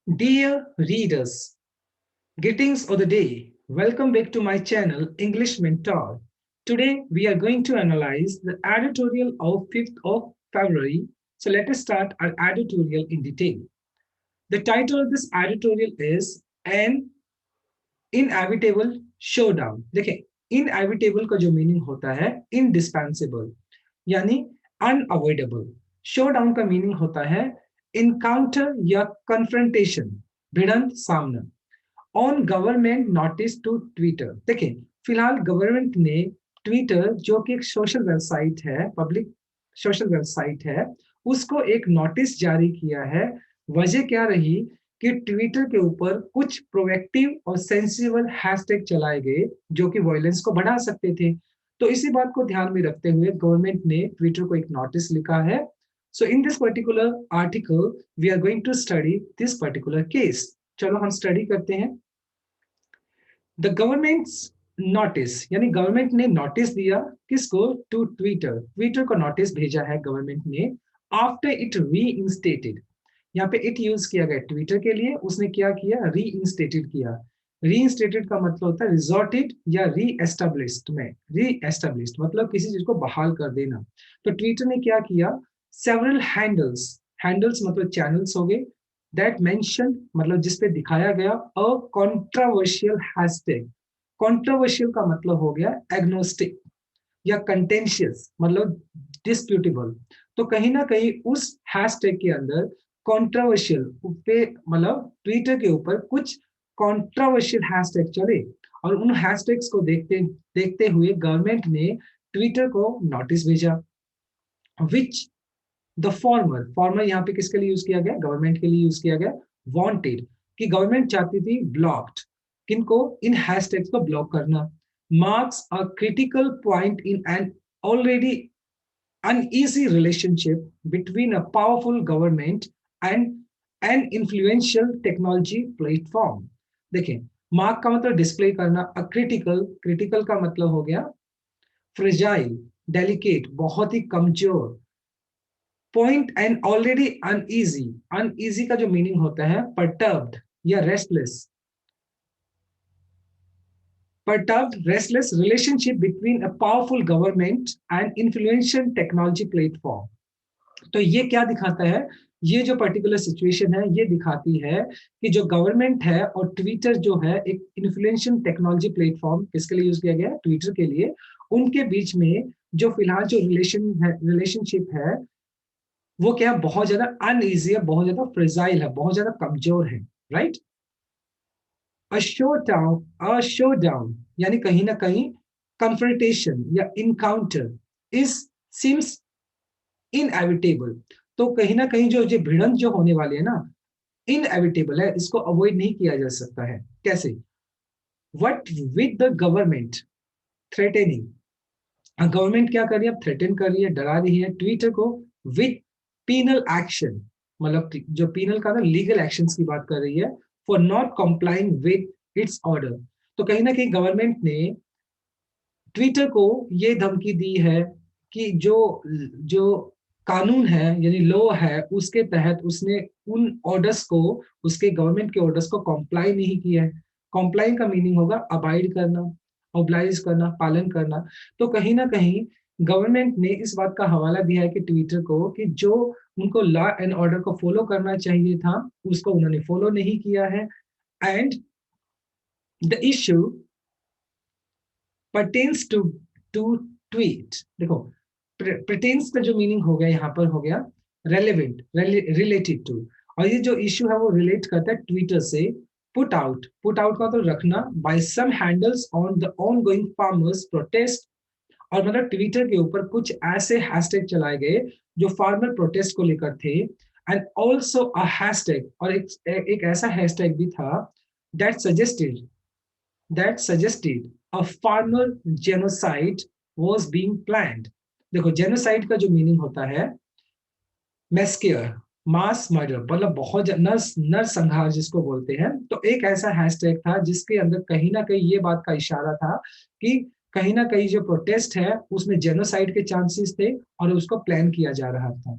Dear readers, greetings of the day. Welcome back to my channel, English Mentor. Today we are going to analyze the editorial of 5th of February. So let us start our editorial in detail. The title of this editorial is An Inevitable Showdown. देखिए, inevitable का जो meaning होता है indispensable यानी unavoidable. Showdown का meaning होता है encounter या confrontation, भिड़ंत सामना. On government notice to Twitter. देखिए, फिलहाल गवर्नमेंट ने ट्विटर जो कि एक सोशल वेबसाइट है, पब्लिक सोशल वेबसाइट है, उसको एक नोटिस जारी किया है. वजह क्या रही कि ट्विटर के ऊपर कुछ प्रोएक्टिव और सेंसिबल हैशटैग चलाए गए जो कि वायलेंस को बढ़ा सकते थे. तो इसी बात को ध्यान में रखते हुए गवर्नमेंट ने ट्विटर को एक नोटिस लिखा है. So in this particular article we are going to study this particular case. चलो हम स्टडी करते हैं. द गवर्नमेंट्स नोटिस यानी गवर्नमेंट ने नोटिस दिया किसको? To Twitter. ट्विटर को नोटिस भेजा है गवर्नमेंट ने आफ्टर इट री इंस्टेटेड. यहाँ पे इट यूज किया गया ट्विटर के लिए. उसने क्या किया? री इंस्टेटेड किया. री इंस्टेटेड का मतलब होता है रिजॉर्टेड या री एस्टेब्लिश्ड. में री एस्टेब्लिश्ड मतलब किसी चीज को बहाल कर देना. तो ट्विटर ने क्या किया? Several handles. हैंडल्स मतलब चैनल्स हो गए दैट मेंशन मतलब जिस पे दिखाया गया अ कंट्रोवर्शियल हैशटैग. कंट्रोवर्शियल का मतलब हो गया एग्नोस्टिक या कंटेंशियस मतलब डिस्प्यूटेबल. तो कहीं ना कहीं उस हैशटैग के अंदर कंट्रोवर्शियल पे मतलब ट्विटर के ऊपर कुछ कंट्रोवर्शियल हैशटैग चले और उन हैशटैग्स को देखते देखते हुए गवर्नमेंट ने ट्विटर को नोटिस भेजा. Which the former. फॉर्मर यहाँ पे किसके लिए यूज किया गया? गवर्नमेंट के लिए यूज किया गया. वांटेड कि गवर्नमेंट चाहती थी ब्लॉक्ड. किनको? इन हैशटैग्स को ब्लॉक करना. Marks a critical point in an already uneasy relationship between a powerful government and an influential technology platform. देखें, मार्क का मतलब डिस्प्ले करना. अ क्रिटिकल, क्रिटिकल का मतलब हो गया फ्रेजाइल, डेलिकेट, बहुत ही कमजोर. Point and already uneasy. Uneasy का जो मीनिंग होता है परटर्ब्ड या restless. perturbed, restless relationship between a powerful government and influential technology platform. तो ये क्या दिखाता है? ये जो पर्टिकुलर सिचुएशन है ये दिखाती है कि जो गवर्नमेंट है और ट्विटर जो है एक इन्फ्लुएंशियल टेक्नोलॉजी प्लेटफॉर्म किसके लिए यूज किया गया? ट्विटर के लिए. उनके बीच में जो फिलहाल जो रिलेशनशिप है वो क्या? बहुत ज्यादा अनईजी है, बहुत ज्यादा फ्रेजाइल है, बहुत ज्यादा कमजोर है. राइट. अ शोडाउन यानी कहीं ना कहीं कन्फ्रंटेशन या इनकाउंटर इज सीम्स इनएविटेबल. तो कहीं ना कहीं जो भिड़ंत जो होने वाली है ना, इनएविटेबल है, इसको अवॉइड नहीं किया जा सकता है. कैसे? What with the government threatening. Government क्या कर रही है? थ्रेटन कर रही है, डरा रही है ट्विटर को विद पीनल एक्शन. मतलब जो पीनल का ना लीगल एक्शंस की बात कर रही है for not complying with its order. तो कहीं ना कहीं गवर्नमेंट ने ट्विटर को ये धमकी दी है कि जो जो कानून है यानी लॉ है उसके तहत उसने उन ऑर्डर्स को, उसके गवर्नमेंट के ऑर्डर्स को कंप्लाई नहीं किया है. कंप्लाई का मीनिंग होगा अबाइड करना, ऑब्लाइज करना, पालन करना. तो कहीं ना कहीं गवर्नमेंट ने इस बात का हवाला दिया है कि ट्विटर को कि जो उनको लॉ एंड ऑर्डर को फॉलो करना चाहिए था उसको उन्होंने फॉलो नहीं किया है. And the issue pertains to tweet. देखो, pertains का जो मीनिंग हो गया यहाँ पर हो गया relevant, related to. और ये जो इश्यू है वो रिलेट करता है ट्विटर से. पुट आउट का तो रखना by some handles on the ongoing farmers protest. और मतलब ट्विटर के ऊपर कुछ ऐसे हैशटैग चलाए गए जो फार्मर प्रोटेस्ट को लेकर थे. एंड ऑल्सो अ हैशटैग, और एक ऐसा हैशटैग भी था that suggested a farmer genocide was being planned. देखो, जेनोसाइड का जो मीनिंग होता है मैस्केयर, मास मर्डर, मतलब बहुत नरसंहार जिसको बोलते हैं. तो एक ऐसा हैशटैग था जिसके अंदर कहीं ना कहीं ये बात का इशारा था कि कहीं ना कहीं जो प्रोटेस्ट है उसमें जेनोसाइड के चांसेस थे और उसको प्लान किया जा रहा था.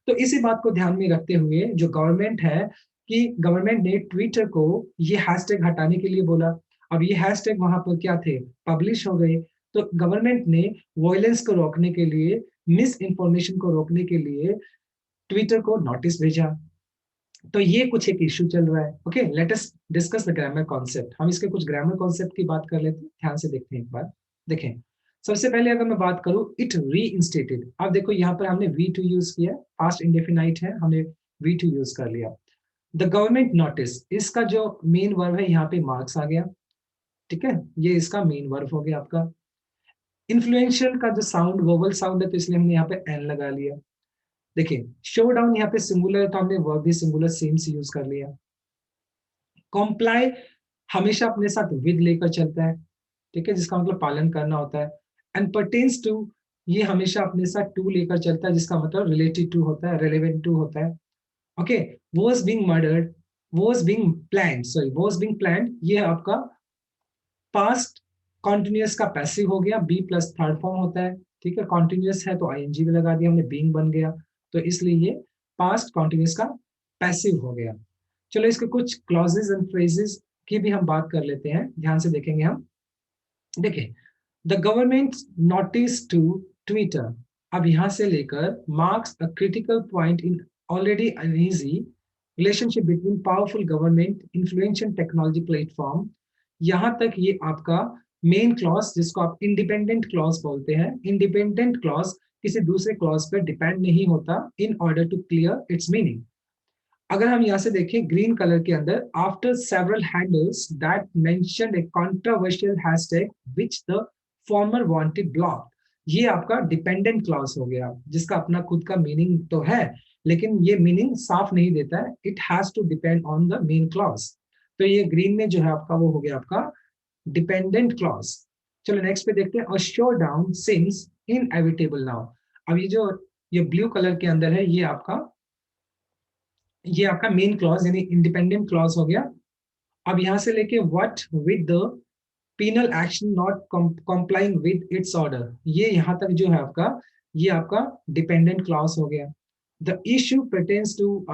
तो इसी बात को ध्यान में रखते हुए जो गवर्नमेंट है कि गवर्नमेंट ने ट्विटर को ये हैशटैग हटाने के लिए बोला। अब ये हैशटैग वहां पर क्या थे, पब्लिश हो गए। तो गवर्नमेंट ने वायलेंस को रोकने के लिए, मिस इन्फॉर्मेशन को रोकने के लिए ट्विटर को नोटिस भेजा। तो ये कुछ एक इश्यू चल रहा है। Okay, late us discuss the grammar concept. हम इसके कुछ ग्रामर कॉन्सेप्ट की बात कर लेते हैं, ध्यान से देखते हैं एक बार। देखें, सबसे पहले अगर मैं बात करूं, इट रीइंस्टेटेड। अब देखो यहाँ पर हमने वी टू यूज किया, पास्ट इंडेफिनाइट है, हमने वी टू यूज कर लिया। द गवर्नमेंट नोटिस, इसका जो मेन वर्ब है यहाँ पे मार्क्स आ गया। ठीक है, ये इसका मेन वर्ब हो गया आपका। इन्फ्लुएंशियल का जो साउंड वोवल साउंड है, तो इसलिए हमने यहाँ पे एन लगा लिया। देखिए, शो डाउन यहाँ पे सिंगुलर है, तो हमने वर्ब भी सिंगुलर सेम से यूज कर लिया। कॉम्प्लाई हमेशा अपने साथ विद लेकर चलता है, ठीक है, जिसका मतलब पालन करना होता है। एंड परटेन्स टू, ये हमेशा अपने साथ टू लेकर चलता है, जिसका मतलब रिलेटेड टू होता है, रेलेवेंट टू होता है। Okay, was being murdered, was being planned, sorry was being planned, ये आपका पास्ट कॉन्टिन्यूअस का पैसिव हो गया, बी प्लस थर्ड फॉर्म होता है। ठीक है, कॉन्टिन्यूअस है तो आईएनजी भी लगा दिया हमने, बीइंग बन गया, तो इसलिए ये पास्ट कॉन्टिन्यूअस का पैसिव हो गया। चलो इसके कुछ क्लॉजेज एंड फ्रेजेस की भी हम बात कर लेते हैं, ध्यान से देखेंगे हम। देखिए, the government notice to Twitter, अब यहां से लेकर marks a critical point in already uneasy relationship between powerful government influential technology platform, यहां तक ये आपका मेन क्लॉज, जिसको आप इंडिपेंडेंट क्लॉज बोलते हैं। इंडिपेंडेंट क्लॉज किसी दूसरे क्लॉज पर डिपेंड नहीं होता in order to clear its meaning. अगर हम यहां से देखें ग्रीन कलर के अंदर, after several handles that mentioned a controversial hashtag which the former wanted block, ये आपका डिपेंडेंट क्लॉज हो गया, जिसका अपना खुद का मीनिंग तो है, लेकिन ये मीनिंग साफ नहीं देता है। It has to depend on the main clause. तो ये ग्रीन में जो है आपका, वो हो गया आपका डिपेंडेंट क्लॉज। चलो नेक्स्ट पे देखते हैं, a show down seems inevitable now. अब ये जो ये ब्लू कलर के अंदर है, ये आपका मेन क्लॉज यानी इंडिपेंडेंट क्लॉज हो गया। अब यहां से लेके what with the penal action not complying with its order, ये यहां तक जो है आपका, ये आपका डिपेंडेंट क्लॉज हो गया। The issue pertains to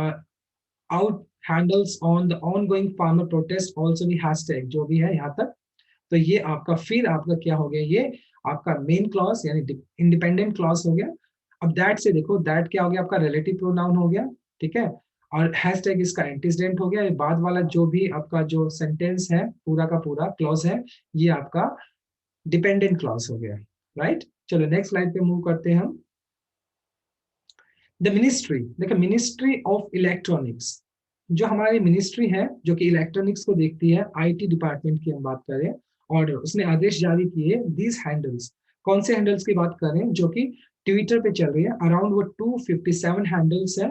out handles on the ongoing farmer protest also भी हैशटैग जो भी है यहाँ तक। तो ये आपका फिर आपका क्या हो गया, ये आपका मेन क्लॉज यानी इंडिपेंडेंट क्लॉज हो गया। अब दैट से देखो, दैट क्या हो गया आपका, रिलेटिव प्रोनाउन हो गया। ठीक है, और हैशटैग इसका एंटीसीडेंट हो गया। ये बाद वाला जो भी आपका जो सेंटेंस है, पूरा का पूरा क्लॉज है, ये आपका डिपेंडेंट क्लॉज हो गया। राइट, चलो नेक्स्ट स्लाइड पे मूव करते हैं हम। द मिनिस्ट्री, देखो मिनिस्ट्री ऑफ इलेक्ट्रॉनिक्स, जो हमारी मिनिस्ट्री है जो कि इलेक्ट्रॉनिक्स को देखती है, आईटी डिपार्टमेंट की हम बात करें, और उसने आदेश जारी किए, दीज हैंडल्स, कौन से हैंडल्स की बात करें, जो कि ट्विटर पे चल रही है, अराउंड वो 257 हैंडल्स है।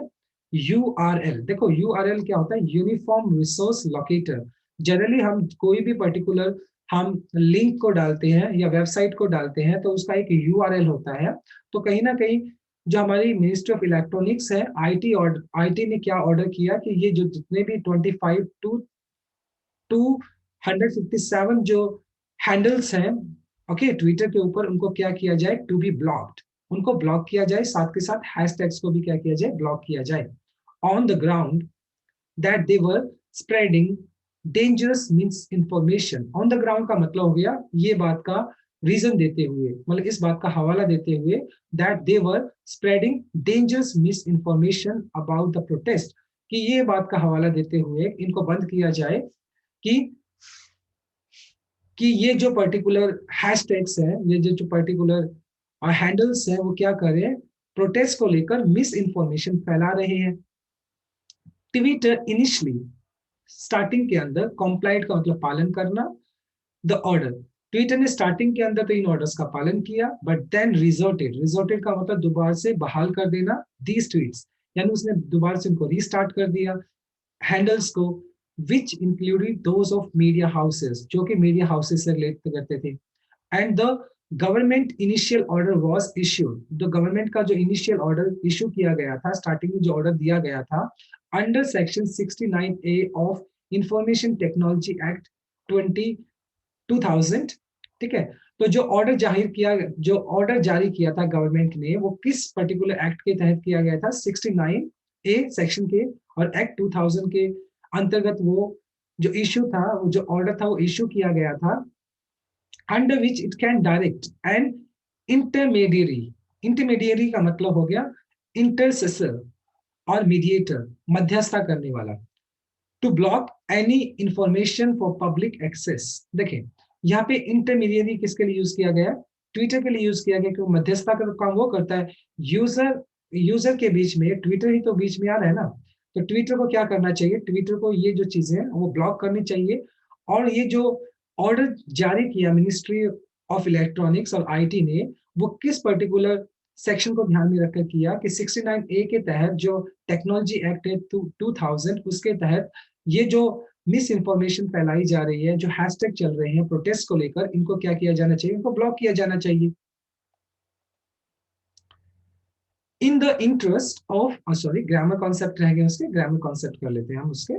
यूआरएल, देखो यूआरएल क्या होता है, यूनिफॉर्म रिसोर्स लोकेटर। जनरली हम कोई भी पर्टिकुलर हम लिंक को डालते हैं या वेबसाइट को डालते हैं, तो उसका एक यूआरएल होता है। तो कहीं ना कहीं जो हमारी मिनिस्ट्री ऑफ इलेक्ट्रॉनिक्स है, आईटी, और आईटी ने क्या ऑर्डर किया कि ये जो जितने भी 25 टू 257 जो हैंडल्स हैं, ओके, ट्विटर के ऊपर, उनको क्या किया जाए, टू बी ब्लॉक्ड, उनको ब्लॉक किया जाए, साथ के साथ हैशटैग्स को भी क्या किया जाए, ब्लॉक किया जाए। On the ground that they were spreading dangerous miss information. On the ground का मतलब हो गया, ये बात का रीजन देते हुए, मतलब इस बात का हवाला देते हुए, that they were spreading dangerous miss information about the protest, कि ये बात का हवाला देते हुए इनको बंद किया जाए कि ये जो पर्टिकुलर हैशटैग्स है, ये जो पर्टिकुलर हैंडल्स है, वो क्या करें, प्रोटेस्ट को लेकर मिस इंफॉर्मेशन फैला रहे हैं। ट्विटर इनिशियली, स्टार्टिंग के अंदर, कॉम्प्लाइड का मतलब पालन करना, द ऑर्डर, ट्विटर ने स्टार्टिंग के अंदर तो इन ऑर्डर्स का पालन किया, बट देन रिजोर्टेड, रिजोर्टेड का मतलब दोबारा से बहाल कर देना, दीज ट्वीट्स, यानी उसने दोबारा से उनको रीस्टार्ट कर दिया हैंडल्स को, which included those of media houses, जो कि मीडिया हाउसेस से रिलेट करते थे। And the government initial order was issued, तो गवर्नमेंट का जो इनिशियल ऑर्डर इशू किया गया था, स्टार्टिंग में जो ऑर्डर दिया गया था, under section 69A of information technology act 2000। ठीक है, तो जो ऑर्डर जारी किया था गवर्नमेंट ने, वो किस पर्टिकुलर एक्ट के तहत किया गया था, 69A सेक्शन के और एक्ट 2000 के अंतर्गत वो जो इश्यू था, वो जो ऑर्डर था वो इश्यू किया गया था, under which it can direct and intermediary. Intermediary का मतलब हो गया इंटरसेसर और मीडिएटर, मध्यस्थता करने वाला, to block any information for public access. देखें यहाँ पे इंटरमीडियरी किसके लिए यूज किया गया? ट्विटर के लिए यूज किया गया, क्योंकि मध्यस्थता का काम वो करता है, यूजर यूजर के बीच में, ट्विटर ही तो बीच में आ रहा है ना, तो ट्विटर को क्या करना चाहिए, ट्विटर को ये जो चीजें हैं वो ब्लॉक करनी चाहिए। और ये जो ऑर्डर जारी किया मिनिस्ट्री ऑफ इलेक्ट्रॉनिक्स और आईटी ने, वो किस पर्टिकुलर सेक्शन को ध्यान में रखकर किया कि 69A के तहत जो टेक्नोलॉजी एक्ट है 2000, उसके तहत ये जो मिस इन्फॉर्मेशन फैलाई जा रही है, जो हैशटैग चल रहे हैं प्रोटेस्ट को लेकर, इनको क्या किया जाना चाहिए, इनको ब्लॉक किया जाना चाहिए। In the interest of, sorry grammar concept रह गए उसके, ग्रामर कॉन्सेप्ट कर लेते हैं हम उसके।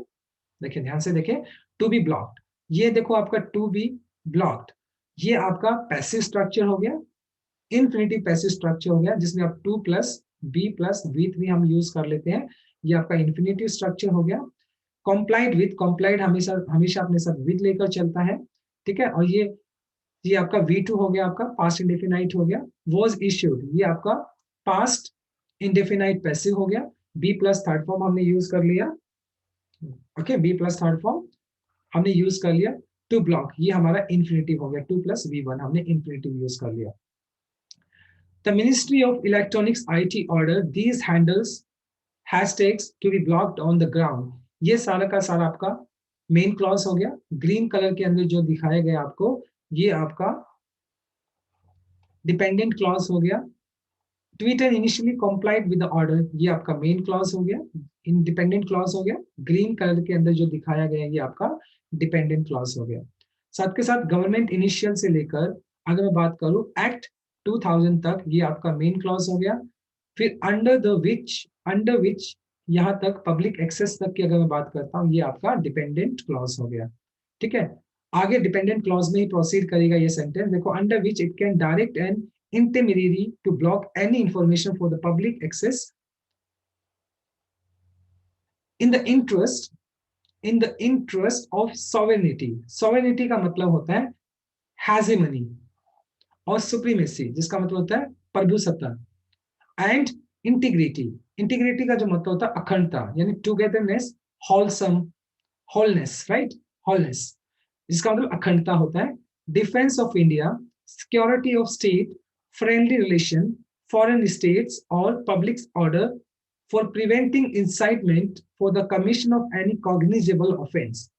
देखिए ध्यान से देखें, टू बी ब्लॉक्ड, ये देखो आपका टू बी ब्लॉक्ड, ये आपका पैसिव स्ट्रक्चर हो गया, इन्फिनिटिव पैसिव स्ट्रक्चर हो गया, जिसमें आप to plus be plus V three हम यूज कर लेते हैं, ये आपका इन्फिनिटिव स्ट्रक्चर हो गया। कॉम्प्लाइड विद, कॉम्प्लाइड हमेशा हमेशा अपने साथ विद लेकर चलता है, ठीक है। और ये आपका V2 हो गया, आपका पास्ट इंडेफिनाइट हो गया। वॉज इश्यूड, ये आपका पास्ट इंडेफिनाइट पैसिव हो गया। बी प्लस थर्ड फॉर्म हमने यूज कर लिया, okay, be plus third form हमने यूज कर लिया। टू ब्लॉक, ये हमारा इन्फिनिटिव हो गया, 2 + V1 हमने इन्फिनिटिव यूज कर लिया। The ministry of electronics IT order these handles hashtags to be blocked on the ground। ये सारा का सारा आपका मेन क्लॉज हो गया। ग्रीन कलर के अंदर जो दिखाया गया आपको, ये आपका डिपेंडेंट क्लॉज हो गया। Twitter initially complied with the order, ये आपका मेन क्लॉज हो गया, इंडिपेंडेंट क्लॉज हो गया। ग्रीन कलर के अंदर जो दिखाया गया ये आपका डिपेंडेंट क्लॉज हो गया। साथ के साथ गवर्नमेंट इनिशियल से लेकर अगर मैं बात करूं एक्ट 2000 तक, ये आपका मेन क्लॉज हो गया। फिर अंडर विच यहाँ तक पब्लिक एक्सेस तक की अगर मैं बात करता हूँ, ये आपका डिपेंडेंट क्लॉज हो गया, ठीक है। आगे डिपेंडेंट क्लॉज में ही प्रोसीड करेगा ये सेंटेंस, देखो under which it can direct and intermediary to block any information for the public access in the interest of sovereignty। sovereignty का मतलब होता है hegemony और supremacy, जिसका मतलब होता है प्रभुसत्ता। एंड इंटीग्रिटी का जो मतलब होता है अखंडता, यानी togetherness, wholesome, wholeness, right, wholeness, जिसका मतलब अखंडता होता है। Defence of India, security of state, friendly relation, foreign states और public order, for preventing incitement for the commission of any cognizable offence.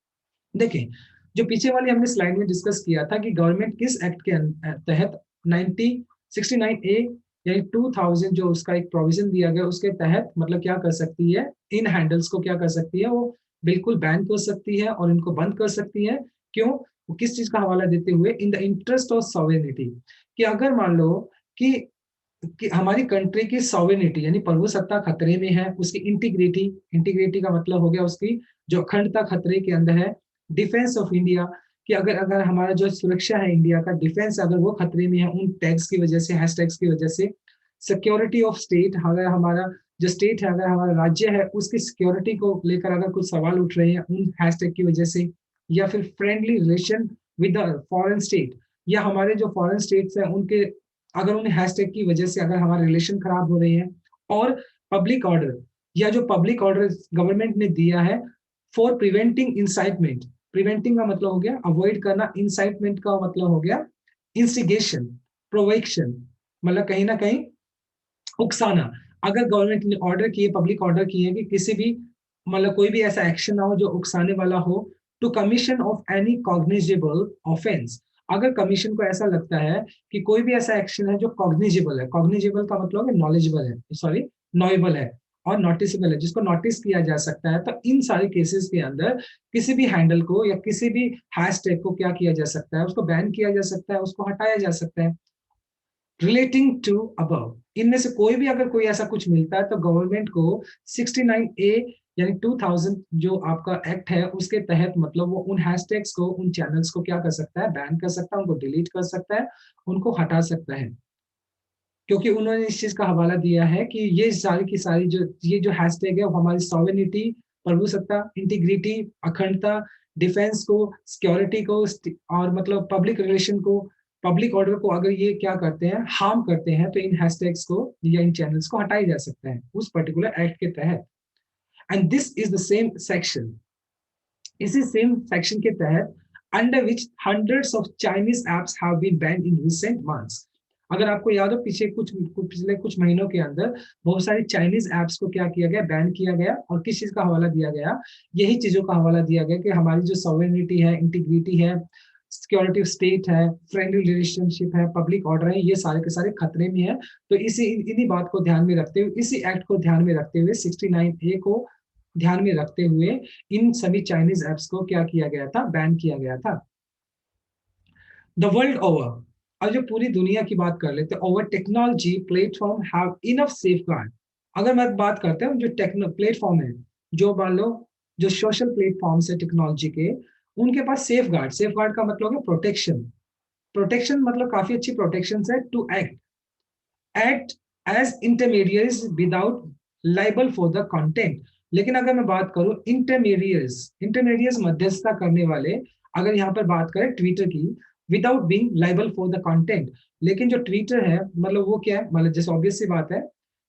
देखें जो पीछे वाली हमने स्लाइड में डिस्कस किया था कि गवर्नमेंट किस एक्ट के तहत 69A यानी 2000 जो उसका एक प्रोविजन दिया गया उसके तहत मतलब क्या कर सकती है, इन हैंडल्स को क्या कर सकती है, वो बिल्कुल बैन कर सकती है और इनको बंद कर सकती है। क्यों? वो किस चीज का हवाला देते हुए, in the interest of sovereignty, कि अगर मान लो कि हमारी कंट्री की सॉवरेनिटी यानी प्रभुसत्ता खतरे में है, उसकी इंटीग्रिटी, इंटीग्रिटी का मतलब हो गया उसकी जो अखंडता खतरे के अंदर है। डिफेंस ऑफ इंडिया, कि अगर अगर हमारा जो सुरक्षा है इंडिया का डिफेंस अगर वो खतरे में है उन टैग्स की वजह से, हैशटैग्स की वजह से। सिक्योरिटी ऑफ स्टेट, अगर हमारा जो स्टेट है, अगर हमारा राज्य है, उसकी सिक्योरिटी को लेकर अगर कुछ सवाल उठ रहे हैं उन हैशटैग की वजह से। या फिर friendly relation with the foreign state, या हमारे जो फॉरेन स्टेट्स हैं उनके अगर उन हैशटैग की वजह से अगर हमारे रिलेशन खराब हो रहे हैं। और पब्लिक ऑर्डर, या जो पब्लिक ऑर्डर गवर्नमेंट ने दिया है फॉर प्रिवेंटिंग इंसाइटमेंट, प्रिवेंटिंग का मतलब हो गया अवॉइड करना, इंसाइटमेंट का मतलब हो गया इंस्टिगेशन, प्रोवेक्शन, मतलब कहीं ना कहीं उकसाना। अगर गवर्नमेंट ने ऑर्डर किए, पब्लिक ऑर्डर किए कि किसी भी मतलब कोई भी ऐसा एक्शन ना हो जो उकसाने वाला हो, to commission of any cognizable offence, अगर कमीशन को ऐसा लगता है कि कोई भी ऐसा एक्शन है जो कॉग्निजेबल है, कॉग्निजेबल का मतलब है नॉलेजेबल है, सॉरी नॉएबल है और नोटिसेबल है, जिसको नोटिस किया जा सकता है, तो इन सारे केसेस के अंदर किसी भी हैंडल को या किसी भी हैशटैग को क्या किया जा सकता है, उसको बैन किया जा सकता है, उसको हटाया जा सकता है। रिलेटिंग टू अबव, इनमें से कोई भी अगर कोई ऐसा कुछ मिलता है तो गवर्नमेंट को 69A यानी 2000 जो आपका एक्ट है उसके तहत मतलब वो उन हैशटैग्स को, उन चैनल्स को क्या कर सकता है, बैन कर सकता है, उनको डिलीट कर सकता है, उनको हटा सकता है। क्योंकि उन्होंने इस चीज का हवाला दिया है कि ये सारी की सारी जो ये जो हैशटैग है वो हमारी सॉवरेनिटी प्रभुसत्ता, इंटीग्रिटी, अखंडता, डिफेंस को, सिक्योरिटी को, और मतलब पब्लिक रिलेशन को, पब्लिक ऑर्डर को अगर ये क्या करते हैं, हार्म करते हैं, तो इन हैशटैग्स को या इन चैनल्स को हटाया जा सकता है उस पर्टिकुलर एक्ट के तहत। And this is the same section, इसी सेम सेक्शन के तहत under which hundreds of Chinese apps have been banned in recent months. अगर आपको याद हो पिछले पिछले कुछ महीनों के अंदर बहुत सारी चाइनीज एप्स को क्या किया गया, बैन किया गया, और किस चीज का हवाला दिया गया, यही चीजों का हवाला दिया गया कि हमारी जो सॉवरेनिटी है, इंटीग्रिटी है, सिक्योरिटी स्टेट है, फ्रेंडली रिलेशनशिप है, पब्लिक ऑर्डर है, ये सारे के सारे खतरे में है। तो इसी इन्हीं बात को ध्यान में रखते हुए, इसी एक्ट को ध्यान में रखते हुए, 69A को ध्यान में रखते हुए इन सभी चाइनीज एप्स को क्या किया गया था, बैन किया गया था। द वर्ल्ड ओवर, अब जो पूरी दुनिया की बात कर लेते हैं, over technology platform have enough safeguard. अगर मैं बात करते हैं जो टेक्नो प्लेटफॉर्म है, जो मान लो जो सोशल प्लेटफॉर्म है टेक्नोलॉजी के, उनके पास सेफ गार्ड, सेफ गार्ड का मतलब है प्रोटेक्शन, प्रोटेक्शन मतलब काफी अच्छी प्रोटेक्शन है to act as intermediaries without liable for the content. लेकिन अगर मैं बात करूं इंटरमीडियट्स, इंटरमीडियट्स मध्यस्थता करने वाले, अगर यहाँ पर बात करें ट्विटर की, without being liable for the content. लेकिन जो ट्विटर है मतलब वो क्या है, मतलब जैसे ऑब्वियस सी बात है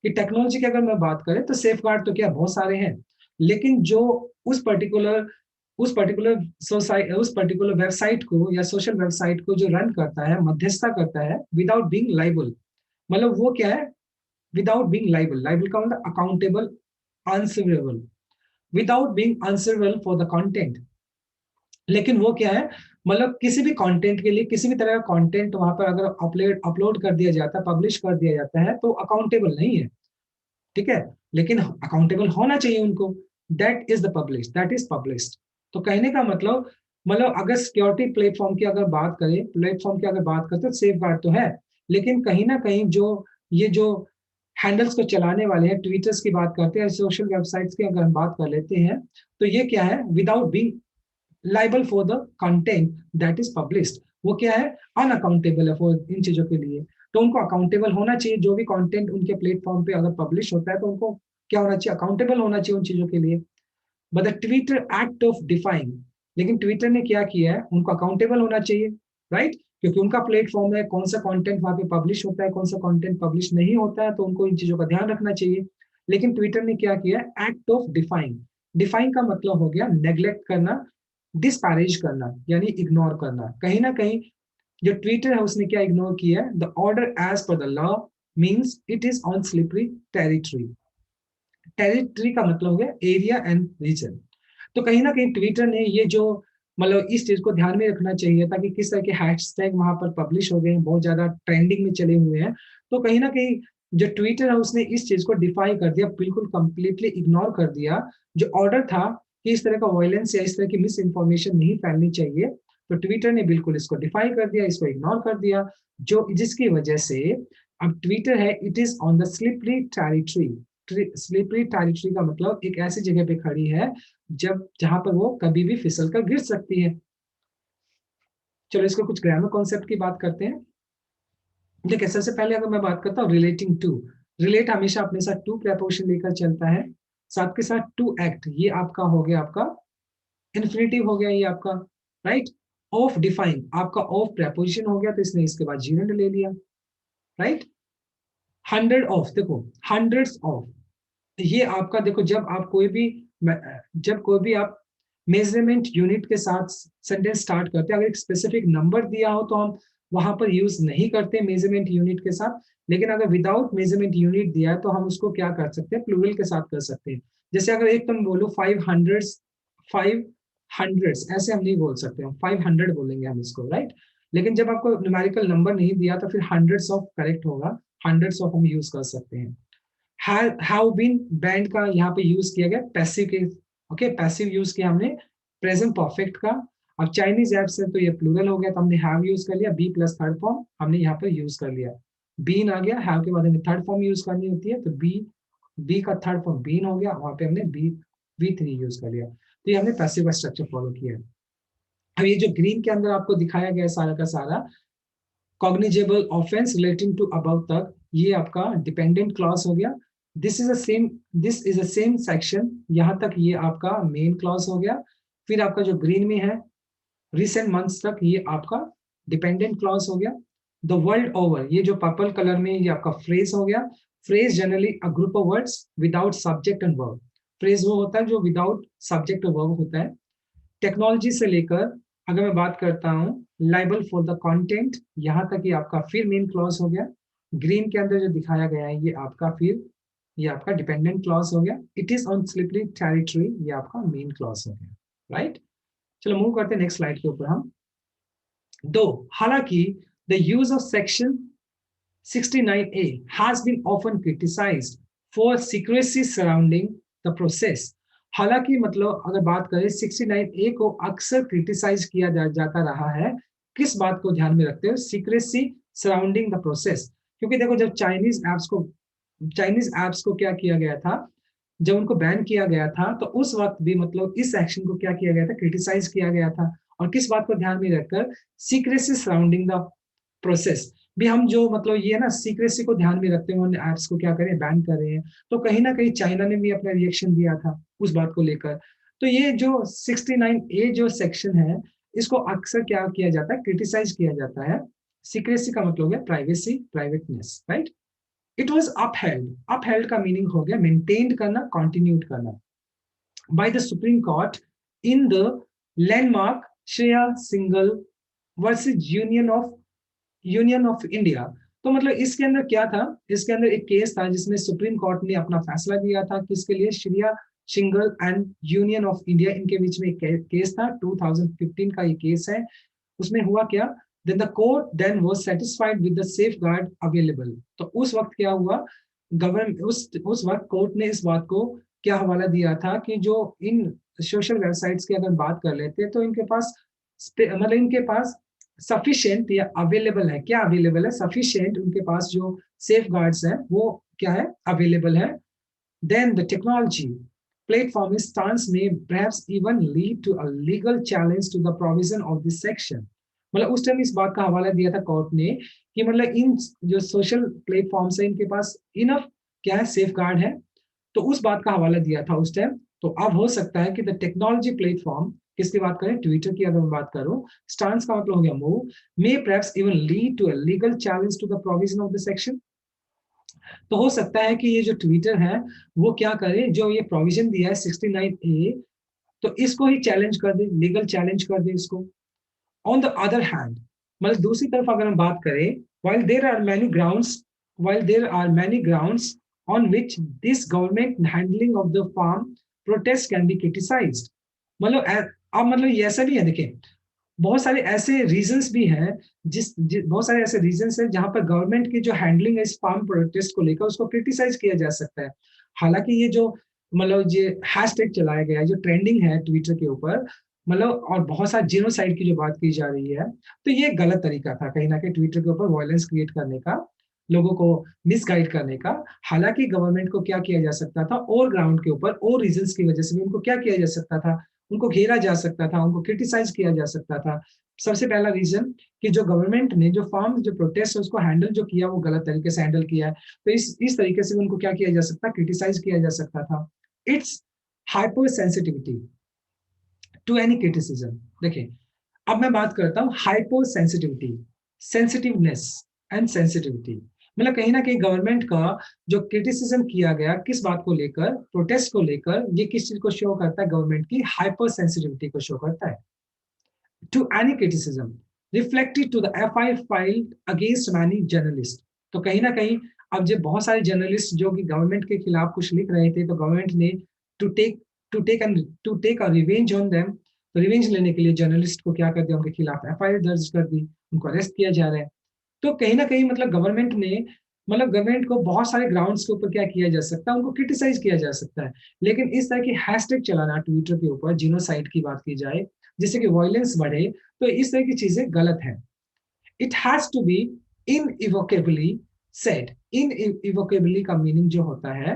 कि टेक्नोलॉजी की अगर मैं बात करें तो सेफ गार्ड तो क्या बहुत सारे हैं, लेकिन जो उस पर्टिकुलर उस पर्टिकुलर वेबसाइट को या सोशल वेबसाइट को जो रन करता है, मध्यस्थता करता है, विदाउट बीइंग लाइबल, मतलब वो क्या है, विदाउट बीइंग लाइबल, लाइबल का मतलब accountable, answerable, without being answerable for the content. लेकिन वो क्या है, मतलब किसी भी कंटेंट के लिए, किसी भी तरह का कंटेंट वहां पर अगर अपलोड अपलोड कर दिया जाता है, पब्लिश कर दिया जाता है, तो अकाउंटेबल नहीं है, ठीक है, लेकिन अकाउंटेबल होना चाहिए उनको। That is the publish, that is published. तो कहने का मतलब अगर सिक्योरिटी प्लेटफॉर्म की अगर बात करें, प्लेटफॉर्म की अगर बात करते हैं, सेफ गार्ड तो है, लेकिन कहीं ना कहीं जो ये जो हैंडल्स को चलाने वाले हैं, ट्विटर्स की बात करते हैं, सोशल वेबसाइट्स की अगर हम बात कर लेते हैं, तो ये क्या है, without being liable for the content that is published, वो क्या है, अनअकाउंटेबल है फॉर इन चीजों के लिए। तो उनको अकाउंटेबल होना चाहिए, जो भी कंटेंट उनके प्लेटफॉर्म पे अगर पब्लिश होता है तो उनको क्या होना चाहिए, अकाउंटेबल होना चाहिए उन चीजों के लिए। But the Twitter act of define, लेकिन ट्विटर ने क्या किया है, उनको अकाउंटेबल होना चाहिए, राइट, क्योंकि उनका प्लेटफॉर्म है, कौन सा कंटेंट वहां पे पब्लिश होता है, कौन सा कंटेंट पब्लिश नहीं होता है, तो उनको इन चीजों का ध्यान रखना चाहिए। लेकिन ट्विटर ने क्या किया, एक्ट ऑफ डिफाइन, डिफाइन का मतलब हो गया नेग्लेक्ट करना, डिस्पैरेज करना, यानी इग्नोर करना। कहीं ना कहीं जो ट्विटर है उसने क्या इग्नोर किया है, the order as per the law means it is on slippery territory. Territory का मतलब हो गया एरिया एंड रीजन। तो कहीं ना कहीं ट्विटर ने ये जो मतलब इस चीज को ध्यान में रखना चाहिए, ताकि किस तरह के हैशटैग वहां पर पब्लिश हो गए हैं, बहुत ज्यादा ट्रेंडिंग में चले हुए हैं। तो कहीं ना कहीं जो ट्विटर है उसने इस चीज को डिफाई कर दिया, बिल्कुल कंप्लीटली इग्नोर कर दिया जो ऑर्डर था कि इस तरह का वायलेंस या इस तरह की मिस इन्फॉर्मेशन नहीं फैलनी चाहिए। तो ट्विटर ने बिल्कुल इसको डिफाई कर दिया, इसको इग्नोर कर दिया, जो जिसकी वजह से अब ट्विटर है it is on the slippery territory. Slippery territory का मतलब एक ऐसी जगह पे खड़ी है जब जहां पर वो कभी भी फिसल कर गिर सकती है। चलो इसको कुछ ग्रामर कॉन्सेप्ट की बात करते हैं। देखिए सबसे पहले अगर मैं बात करता हूँ रिलेटिंग टू, रिलेट हमेशा अपने साथ टू प्रपोजिशन लेकर चलता है, साथ के साथ टू एक्ट, ये आपका हो गया, आपका इन्फिनेटिव हो गया ये आपका, राइट। ऑफ डिफाइन आपका ऑफ प्रपोजिशन हो गया, तो इसने इसके बाद जीरेंड ले लिया, राइट। हंड्रेड ऑफ, देखो हंड्रेड्स ऑफ, ये आपका देखो जब कोई भी आप मेजरमेंट यूनिट के साथ सेंटेंस स्टार्ट करते हैं, अगर एक स्पेसिफिक नंबर दिया हो तो हम वहां पर यूज नहीं करते मेजरमेंट यूनिट के साथ। लेकिन अगर विदाउट मेजरमेंट यूनिट दिया है तो हम उसको क्या कर सकते हैं, प्लूरल के साथ कर सकते हैं। जैसे अगर एक तुम बोलो 500, 500, ऐसे हम नहीं बोल सकते, हम 500 बोलेंगे हम इसको, राइट। लेकिन जब आपको न्यूमेरिकल नंबर नहीं दिया तो फिर हंड्रेड्स ऑफ करेक्ट होगा, हंड्रेड्स ऑफ हम यूज कर सकते हैं। have been बैंड का यहाँ पे यूज किया गया पैसिव के, ओके पैसिव यूज किया हमने प्रेजेंट परफेक्ट का। अब चाइनीज एप्स है तो ये प्लूरल हो गया, तो हमने हैव यूज कर लिया, बी प्लस थर्ड फॉर्म हमने यहाँ पर यूज कर लिया, बीन आ गया, हैव के बाद हमें थर्ड फॉर्म यूज करनी होती है, तो बी, बी का थर्ड फॉर्म बीन हो गया, वहां पे हमने बी3 यूज कर लिया। तो ये हमने पैसिव का स्ट्रक्चर फॉलो किया है। अब ये जो ग्रीन के अंदर आपको दिखाया गया सारा का सारा cognizable offence relating to above तक, ये आपका डिपेंडेंट क्लॉज हो गया। This is a same section, यहाँ तक ये आपका मेन क्लॉज हो गया। फिर आपका जो ग्रीन में है रिसेंट मंथ्स तक, ये आपका डिपेंडेंट क्लॉज हो गया। द वर्ल्ड ओवर, ये जो पर्पल कलर में ये आपका फ्रेज हो गया। Phrase generally a group of words without subject and verb. Phrase वो होता है जो विदाउट सब्जेक्ट और वर्ब होता है। टेक्नोलॉजी से लेकर अगर मैं बात करता हूँ लाइबल फॉर द कंटेंट, यहाँ तक ये आपका फिर मेन क्लॉज हो गया। ग्रीन के अंदर जो दिखाया गया है ये आपका फिर ये आपका डिपेंडेंट क्लॉज हो गया। It is on slippery territory, ये आपका मेन क्लॉज हो गया, राइट। चलो मूव करते हैं नेक्स्ट स्लाइड के ऊपर हम। दो हालांकि the use of section 69A has been often criticized for secrecy surrounding the process। हालांकि मतलब अगर बात करें 69A को अक्सर क्रिटिसाइज किया जाता रहा है, किस बात को ध्यान में रखते हुए? Secrecy surrounding the process. क्योंकि देखो जब चाइनीज एप्स को क्या किया गया था, जब उनको बैन किया गया था तो उस वक्त भी मतलब इस एक्शन को क्या किया गया था? क्रिटिसाइज किया गया था। और किस बात को ध्यान में रखकर? सीक्रेसी सराउंडिंग द प्रोसेस भी हम जो मतलब ये ना सीक्रेसी को ध्यान में रखते हुए एप्स को क्या करें? बैन कर रहे हैं। तो कहीं ना कहीं चाइना ने भी अपना रिएक्शन दिया था उस बात को लेकर। तो ये जो 69A जो सेक्शन है इसको अक्सर क्या किया जाता है? क्रिटिसाइज किया जाता है। सीक्रेसी का मतलब है privacy, privateness, right. It was upheld, upheld का मीनिंग हो गया मेंटेन्ड करना, कंटिन्यूड करना, by the Supreme Court in the landmark Shreya Singhal versus Union of India. तो मतलब इसके अंदर क्या था? इसके अंदर एक केस था जिसमें सुप्रीम कोर्ट ने अपना फैसला दिया था किसके लिए? Shreya single and union of India, इनके बीच में एक केस था। 2015 का ये केस है। उसमें हुआ क्या? then the court then was satisfied with the safeguard available। तो उस वक्त क्या हुआ? गवर्नमेंट उस वक्त कोर्ट ने इस बात को क्या हवाला दिया था कि जो इन सोशल वेबसाइट्स की अगर बात कर लेते तो इनके पास मतलब इनके पास सफिशिएंट या अवेलेबल है। क्या अवेलेबल है? सफिशिएंट उनके पास जो सेफ गार्ड्स है वो क्या है? अवेलेबल है। Then the technology platform stance may perhaps even lead to a legal challenge to the provision of this section। मतलब उस टाइम इस बात का हवाला दिया था कोर्ट ने कि मतलब इन जो सोशल प्लेटफॉर्म्स है इनके पास इनफ क्या है? सेफ गार्ड है। तो उस बात का हवाला दिया था उस टाइम। तो अब हो सकता है कि द टेक्नोलॉजी प्लेटफॉर्म, किसकी बात करें? ट्विटर की अगर मैं बात करूं, स्टांस का मतलब हो गया move, may perhaps even lead to a legal challenge to the provision of the section. तो हो सकता है कि ये जो ट्विटर है वो क्या करे, जो ये प्रोविजन दिया है 69A, तो इसको ही चैलेंज कर दे, लीगल चैलेंज कर दे इसको। ऑन द अदर हैंड, मतलब दूसरी तरफ अगर हम बात करें, while there are many grounds while there are many grounds on which this government handling of the farm protest can be criticized। मतलब अब मतलब ये ऐसा भी है, देखिए बहुत सारे ऐसे रीजंस भी हैं बहुत सारे ऐसे रीजंस हैं जहां पर गवर्नमेंट की जो हैंडलिंग है इस फार्म प्रोटेस्ट को लेकर उसको क्रिटिसाइज किया जा सकता है। हालांकि ये जो मतलब ये हैशटैग चलाया गया है जो ट्रेंडिंग है ट्विटर के ऊपर, मतलब और बहुत सारे जीनोसाइड की जो बात की जा रही है, तो ये गलत तरीका था कहीं ना कहीं ट्विटर के ऊपर वायलेंस क्रिएट करने का, लोगों को मिसगाइड करने का। हालांकि गवर्नमेंट को क्या किया जा सकता था? और ग्राउंड के ऊपर और रीजंस की वजह से भी उनको क्या किया जा सकता था? उनको घेरा जा सकता था, उनको क्रिटिसाइज किया जा सकता था। सबसे पहला रीजन कि जो गवर्नमेंट ने जो फार्म जो प्रोटेस्ट है उसको हैंडल जो किया वो गलत तरीके से हैंडल किया है। तो इस तरीके से उनको क्या किया जा सकता? क्रिटिसाइज किया जा सकता था। It's hyper sensitivity to any criticism. देखिए अब मैं बात करता हूँ hyper sensitivity, sensitiveness and sensitivity. मतलब कहीं ना कहीं गवर्नमेंट का जो क्रिटिसिज्म किया गया किस बात को लेकर? प्रोटेस्ट को लेकर, ये किस चीज को शो करता है? गवर्नमेंट की हाइपर सेंसिटिविटी को शो करता है। To any criticism reflected to the FIR filed against many journalist. तो कहीं ना कहीं अब जब बहुत सारे जर्नलिस्ट जो कि गवर्नमेंट के खिलाफ कुछ लिख रहे थे तो गवर्नमेंट ने to take to take a revenge on them, तो रिवेंज लेने के लिए जर्नलिस्ट को क्या कर दिया? उनके खिलाफ एफआईआर दर्ज कर दी, उनको अरेस्ट किया जा रहा है। तो कहीं ना कहीं मतलब गवर्नमेंट को बहुत सारे ग्राउंड्स के ऊपर क्या किया जा सकता है? उनको क्रिटिसाइज किया जा सकता है। लेकिन इस तरह की हैशटैग चलाना ट्विटर के ऊपर, जिनोसाइड की बात की जाए जिससे कि वायलेंस बढ़े, तो इस तरह की चीजें गलत है। It has to be unequivocally said. Unequivocally का मीनिंग जो होता है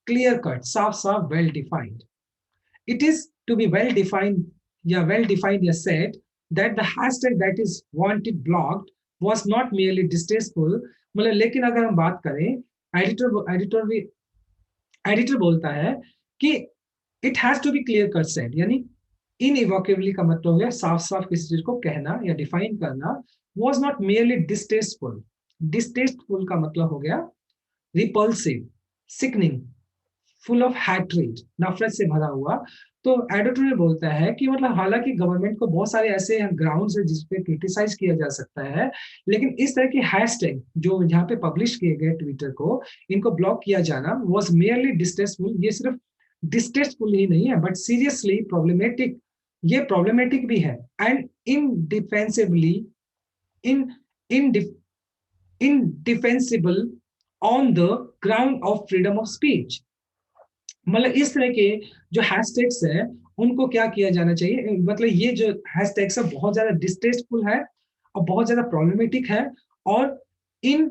क्लियर कट, साफ साफ, well defined. It is to be well defined, yeah, said that the hashtag that is wanted blocked was not merely distasteful। मतलब लेकिन अगर हम बात करें एडिटोरियल एडिटर बोलता है कि it has to be clear cut said, यानी इनइवोकेबली का मतलब हो गया साफ साफ किसी चीज को कहना या डिफाइन करना। Was not merely distasteful, distasteful का मतलब हो गया repulsive, sickening, full of hatred, नफरत से भरा हुआ। तो एडिटोरियल बोलता है कि मतलब हालांकि गवर्नमेंट को बहुत सारे ऐसे ग्राउंड्स है जिस पे क्रिटिसाइज किया जा सकता है, लेकिन इस तरह की हैशटैग जो यहाँ पे पब्लिश किए गए ट्विटर को, इनको ब्लॉक किया जाना वॉज मेयरली डिस्टेस्टफुल। ये सिर्फ डिस्टेस्टफुल ही नहीं है बट सीरियसली प्रॉब्लमेटिक, ये प्रॉब्लमेटिक भी है। And indefensibly in indefensible on the ground of freedom of speech. मतलब इस तरह के जो हैशटैग्स है उनको क्या किया जाना चाहिए, मतलब ये जो हैशटैग्स है बहुत ज्यादा डिस्टेस्टफुल है और बहुत ज्यादा प्रॉब्लमेटिक है और इन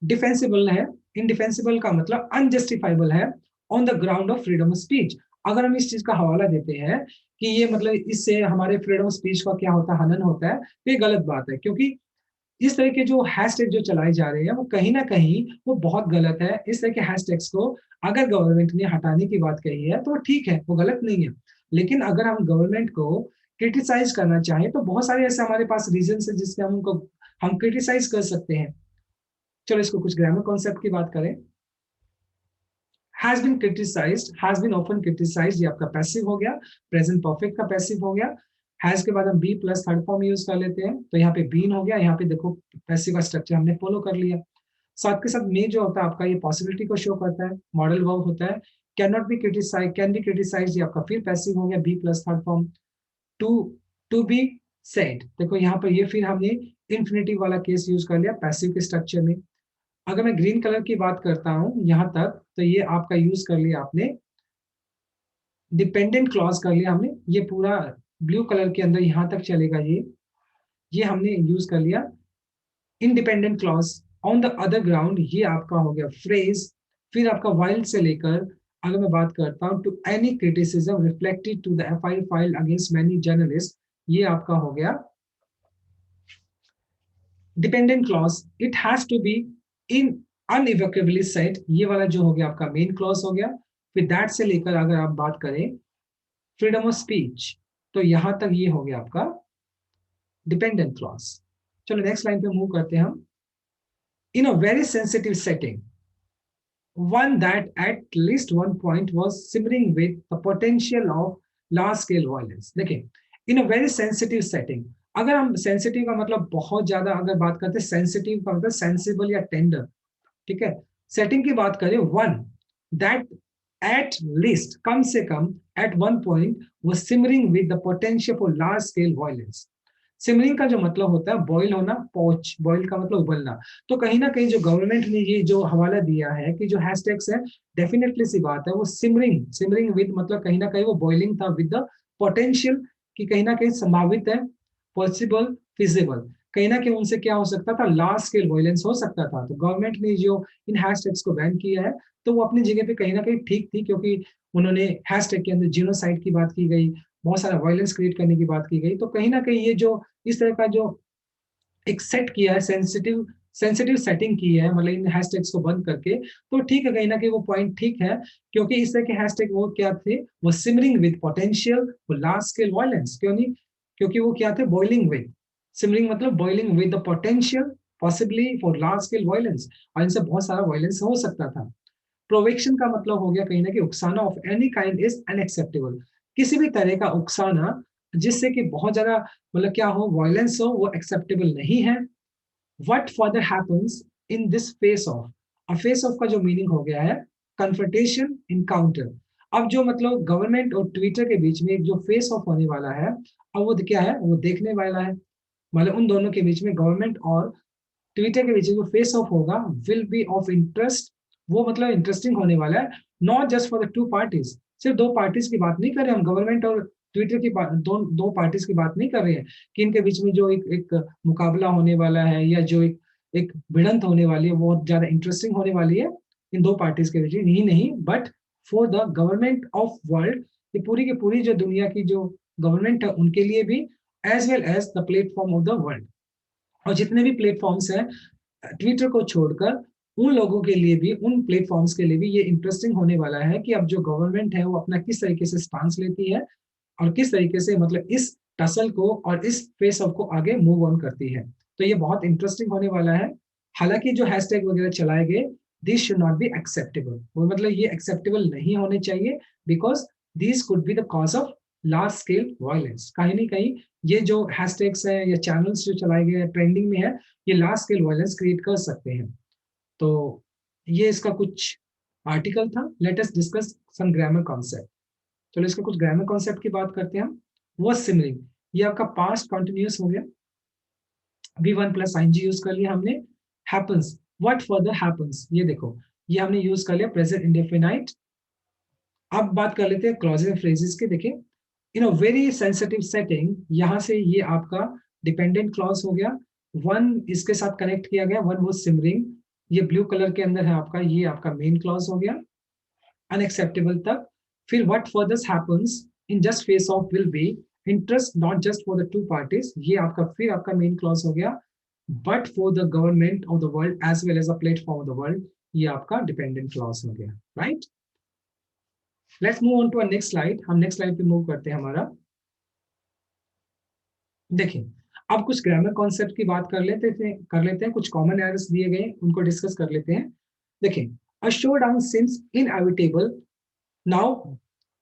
डिफेंसिबल है। इनडिफेंसिबल का मतलब अनजस्टिफाइबल है on the ground of freedom of speech. अगर हम इस चीज का हवाला देते हैं कि ये मतलब इससे हमारे फ्रीडम ऑफ स्पीच का क्या होता है, हनन होता है, तो ये गलत बात है, क्योंकि इस तरह के जो हैशटैग जो चलाए जा रहे हैं वो कहीं ना कहीं वो बहुत गलत है। इस तरह के हैशटैग्स को अगर गवर्नमेंट ने हटाने की बात कही है तो ठीक है, वो गलत नहीं है। लेकिन अगर हम गवर्नमेंट को क्रिटिसाइज करना चाहें तो बहुत सारे ऐसे हमारे पास रीजन है जिससे हम उनको हम क्रिटिसाइज कर सकते हैं। चलो इसको कुछ ग्रामर कॉन्सेप्ट की बात करें। Has been criticised, has been often criticised, ये आपका पैसिव हो गया, प्रेजेंट परफेक्ट का पैसिव हो गया। हैज के बाद हम be plus third form use कर लेते हैं, तो यहाँ पे बीन हो गया, यहाँ पे देखो पैसिव का स्ट्रक्चर हमने फॉलो कर लिया। साथ के साथ में जो होता है आपका ये पॉसिबिलिटी को शो करता है, मॉडल वर्ब होता है। Can not be criticise, can be criticise, ये आपका फिर पैसिव हो गया, be plus third form. To to be said, देखो यहाँ पर ये फिर हमने इन्फिनेटिव वाला केस यूज कर लिया पैसिव के स्ट्रक्चर में। अगर मैं ग्रीन कलर की बात करता हूं यहां तक, तो ये आपका यूज कर लिया आपने डिपेंडेंट क्लॉज कर लिया हमने, ये पूरा ब्लू कलर के अंदर यहां तक चलेगा, ये हमने यूज कर लिया independent clause. On the other ground ये आपका हो गया फ्रेज। फिर आपका वाइल्ड से लेकर अगर मैं बात करता हूं to any criticism reflected to the FIR file against many journalist, ये आपका हो गया dependent clause. It has to be in unequivocally set, ये वाला जो हो गया आपका मेन क्लॉज हो गया। फिर दैट से लेकर अगर आप बात करें फ्रीडम ऑफ स्पीच, तो यहां तक ये हो गया आपका डिपेंडेंट क्लॉज। चलो नेक्स्ट लाइन पे मूव करते हैं हम। In a very sensitive setting, one that at least one point was simmering with the potential of large scale violence। देखिए, in a very sensitive setting, अगर हम सेंसिटिव का मतलब बहुत ज्यादा अगर बात करते हैं, सेंसिटिव का मतलब सेंसिबल या टेंडर, ठीक है। सेटिंग की बात करें, वन दैट एट लीस्ट कम से कम एट वन पॉइंट वो simmering with the potential for large scale violence. Simmering का जो मतलब होता है बॉयल होना, पॉच, बॉयल का मतलब उबलना। तो कहीं ना कहीं जो गवर्नमेंट ने ये जो हवाला दिया है कि जो हैशटैग्स है, डेफिनेटली सी बात है वो सिमरिंग, सिमरिंग विद मतलब कहीं ना कहीं वो बॉइलिंग था विद द पोटेंशियल, कि कहीं ना कहीं संभावित है, पॉसिबल, फिजिबल, कहीं ना कहीं उनसे क्या हो सकता था, लार्ज स्केल वायलेंस हो सकता था। तो गवर्नमेंट ने जो इन हैशटैग्स को बैन किया है तो वो अपनी जगह पे कहीं ना कहीं ठीक थी, क्योंकि उन्होंने हैशटैग के अंदर जीनोसाइड की बात की गई, बहुत सारा वायलेंस क्रिएट करने की बात की गई। तो कहीं ना कहीं ये जो इस तरह का जो एक सेट किया है, सेंसिटिव सेंसिटिव सेटिंग की है, मतलब इन हैशटैग्स को बंद करके, तो ठीक है, कहीं ना कहीं वो पॉइंट ठीक है। क्योंकि इस तरह के हैशटैग वो क्या थे, वो सिमरिंग विद पोटेंशियल वो लार्ज स्केल वायलेंस, क्यों नहीं, क्योंकि वो क्या थे, बॉइलिंग विद, सिमरिंग मतलब boiling with the potential possibly for large scale violence, और इनसे बहुत सारा वायलेंस हो सकता था। प्रोवेक्शन का मतलब हो गया कहीं ना कहीं उकसाना, of any kind is unacceptable, किसी भी तरह का उकसाना जिससे कि बहुत ज्यादा मतलब क्या हो, वायलेंस हो, वो एक्सेप्टेबल नहीं है। What further happens in this face of, और फेस ऑफ का जो मीनिंग हो गया है कन्फ्रंटेशन, इनकाउंटर। अब जो मतलब गवर्नमेंट और ट्विटर के बीच में एक जो फेस ऑफ होने वाला है, अब वो क्या है, वो देखने वाला है, मतलब उन दोनों के बीच में गवर्नमेंट और ट्विटर के बीच जो फेस ऑफ होगा विल बी ऑफ इंटरेस्ट, वो मतलब इंटरेस्टिंग होने वाला है। Not just for the two parties, सिर्फ दो पार्टीज की बात नहीं कर रहे हम, गवर्नमेंट और ट्विटर की बात, दो पार्टीज की बात नहीं कर रहे हैं कि इनके बीच में जो एक मुकाबला होने वाला है या जो एक भिड़ंत होने वाली है वो बहुत ज्यादा इंटरेस्टिंग होने वाली है इन दो पार्टीज के बीच, नहीं नहीं, but for the government of world, ये पूरी की पूरी जो दुनिया की जो गवर्नमेंट है उनके लिए भी, as well as the platform of the world. और जितने भी प्लेटफॉर्म्स हैं ट्विटर को छोड़कर, उन लोगों के लिए भी, उन प्लेटफॉर्म्स के लिए भी ये इंटरेस्टिंग होने वाला है कि अब जो गवर्नमेंट है वो अपना किस तरीके से स्टांस लेती है और किस तरीके से मतलब इस टसल को और इस फेस ऑफ को आगे मूव ऑन करती है। तो ये बहुत इंटरेस्टिंग होने वाला है। हालांकि जो हैशटैग वगैरह चलाए गए, this should not be acceptable, वो मतलब ये एक्सेप्टेबल नहीं होने चाहिए, because this could be the cause of large scale violence. कहीं ना कहीं ये जो हैशटैग्स हैं या चैनल्स जो चलाए गए हैं ट्रेंडिंग में है, ये लार्ज स्केल वायलेंस क्रिएट कर सकते हैं। तो ये इसका कुछ आर्टिकल था। Let us discuss some grammar concept. चलो इसका कुछ ग्रामर कॉन्सेप्ट की बात करते हैं हम। वो सिमरिंग, ये आपका पास्ट कंटिन्यूअस हो गया, V1 प्लस ing यूज कर लिया हमने। हैपन्स, व्हाट फर्दर हैपन्स, ये देखो ये हमने यूज कर लिया प्रेजेंट इंडेफिनाइट। अब बात कर लेते हैं क्लॉजेस एंड फ्रेजेस के। देखिए इन अ वेरी सेंसिटिव सेटिंग, यहां से ये आपका डिपेंडेंट क्लॉज हो गया, वन इसके साथ कनेक्ट किया गया, वन वो सिमरिंग, ये ब्लू कलर के अंदर है आपका, ये आपका मेन क्लॉज हो गया अनएक्सेप्टेबल तक। फिर what further happens in just face of will be interest not just for the two parties, ये आपका फिर आपका मेन क्लॉज हो गया, but for the government of the world as well as a platform of the world, ये आपका dependent clause हो गया। Right, let's move on to a next slide. हम नेक्स्ट स्लाइड पे मूव करते हैं हमारा। देखिए अब कुछ ग्रामर कॉन्सेप्ट की बात कर लेते हैं, कुछ कॉमन एरर्स दिए गए उनको डिस्कस कर लेते हैं। देखिए a showdown seems inevitable now,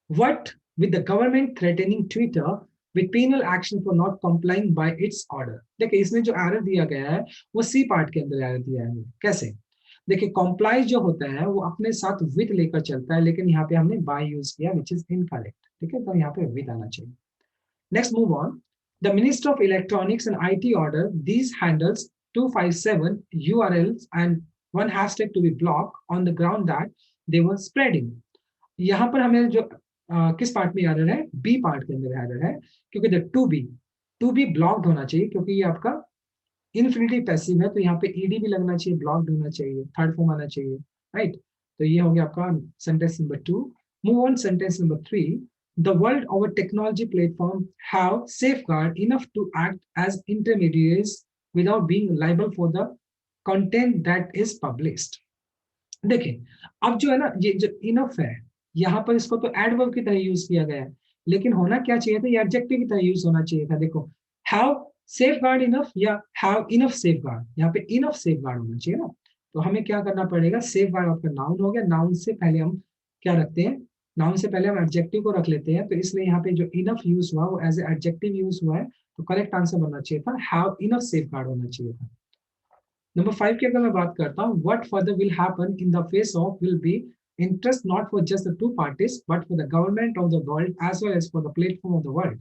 what with the government threatening Twitter with penal action for not complying by its order। देखिए इसमें जो एरर दिया गया है वो सी पार्ट के अंदर एरर दिया है। कैसे? देखिए कॉम्प्लाई जो होता है वो अपने साथ विद लेकर चलता है, लेकिन यहाँ पे हमने बाय यूज किया विच इज इनकरेक्ट। ठीक है, तो यहाँ पे विद आना चाहिए। Next, move on. The Minister of Electronics and IT order these handles 257 URLs and one hashtag to be blocked on the ground that they were spreading। यहाँ पर हमें जो किस पार्ट में एरर है? बी पार्ट के अंदर एरर है, क्योंकि द टू बी ब्लॉक्ड होना चाहिए, क्योंकि ये आपका इन्फिनिटिव पैसिव है, तो यहाँ पे ईडी भी लगना चाहिए, ब्लॉक्ड होना चाहिए, थर्ड फॉर्म आना चाहिए। राइट, तो ये हो गया आपका sentence number 2। Move on sentence number 3। The world our technology platform have safeguard enough to act as intermediaries without being liable for the content that is published। देखिए अब जो है ना, ये जो इनफ है, यहाँ पर इसको तो एडवर्ब की तरह यूज किया गया है, लेकिन होना क्या चाहिए था? ये एडजेक्टिव की तरह यूज होना चाहिए था। देखो हैव सेफ गार्ड इनफ या हैव इनफ सेफ गार्ड, यहाँ पे इनफ सेफ गार्ड होना चाहिए ना। तो हमें क्या करना पड़ेगा? सेफ गार्ड आपका नाउन हो गया, नाउन से पहले हम क्या रखते हैं? नाउन से पहले हम एडजेक्टिव को रख लेते हैं, तो इसलिए यहाँ पे जो इनफ यूज हुआ वो एज एडजेक्टिव यूज हुआ है, तो करेक्ट आंसर बनना चाहिए था हैव इनफ सेफ गार्ड होना चाहिए था। नंबर 5 की अगर मैं बात करता हूँ, what further will happen in the face of will be interest not for just the two parties but for the government of the world as well as for the platform of the world.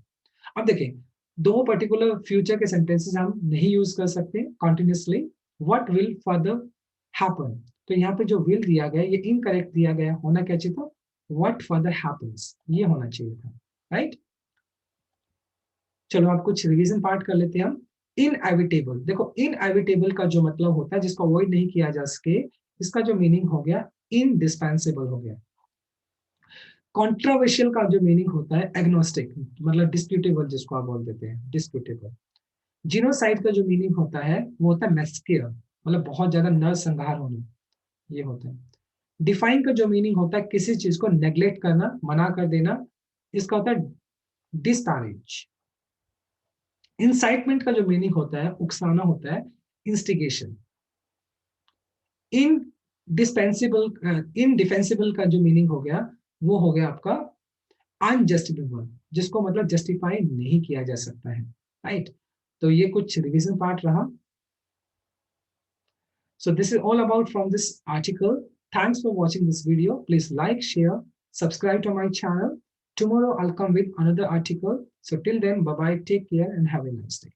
अब देखिए दो particular future के sentences हम नहीं use कर सकते continuously. What will further happen, तो यहाँ पे जो विल दिया गया ये इनकरेक्ट दिया गया, होना क्या चाहिए था? व्हाट फर्दर हैपेंस, ये होना चाहिए था। राइट, चलो आप कुछ रिवीजन पार्ट कर लेते हैं हम। इनएविटेबल, देखो इनएविटेबल का जो मतलब होता है जिसको अवॉइड नहीं किया जा सके, इसका जो मीनिंग हो गया इनडिस्पेंसेबल हो गया। कॉन्ट्रोवर्शियल का जो मीनिंग होता है एग्नोस्टिक, मतलब डिस्प्यूटेबल, जिसको आप बोल देते हैं डिस्प्यूटेबल। जीनोसाइड का जो मीनिंग होता है वो होता है मैस्कियर, मतलब बहुत ज्यादा नरसंहार होना, ये होता है। डिफाइन का जो मीनिंग होता है किसी चीज को नेग्लेक्ट करना, मना कर देना, इसका होता है डिस्पैरेज। इंसाइटमेंट का जो मीनिंग होता है उकसाना होता है इंस्टिगेशन। इन डिस्पेंसिबल इनडिफेंसिबल का जो मीनिंग हो गया वो हो गया आपका अनजस्टिफाइबल, जिसको मतलब जस्टिफाई नहीं किया जा सकता है। राइट, तो ये कुछ रिवीजन पार्ट रहा। So this is all about from this article. Thanks for watching this video. Please like, share, subscribe to my channel. Tomorrow I'll come with another article. So till then, bye bye, take care and have a nice day.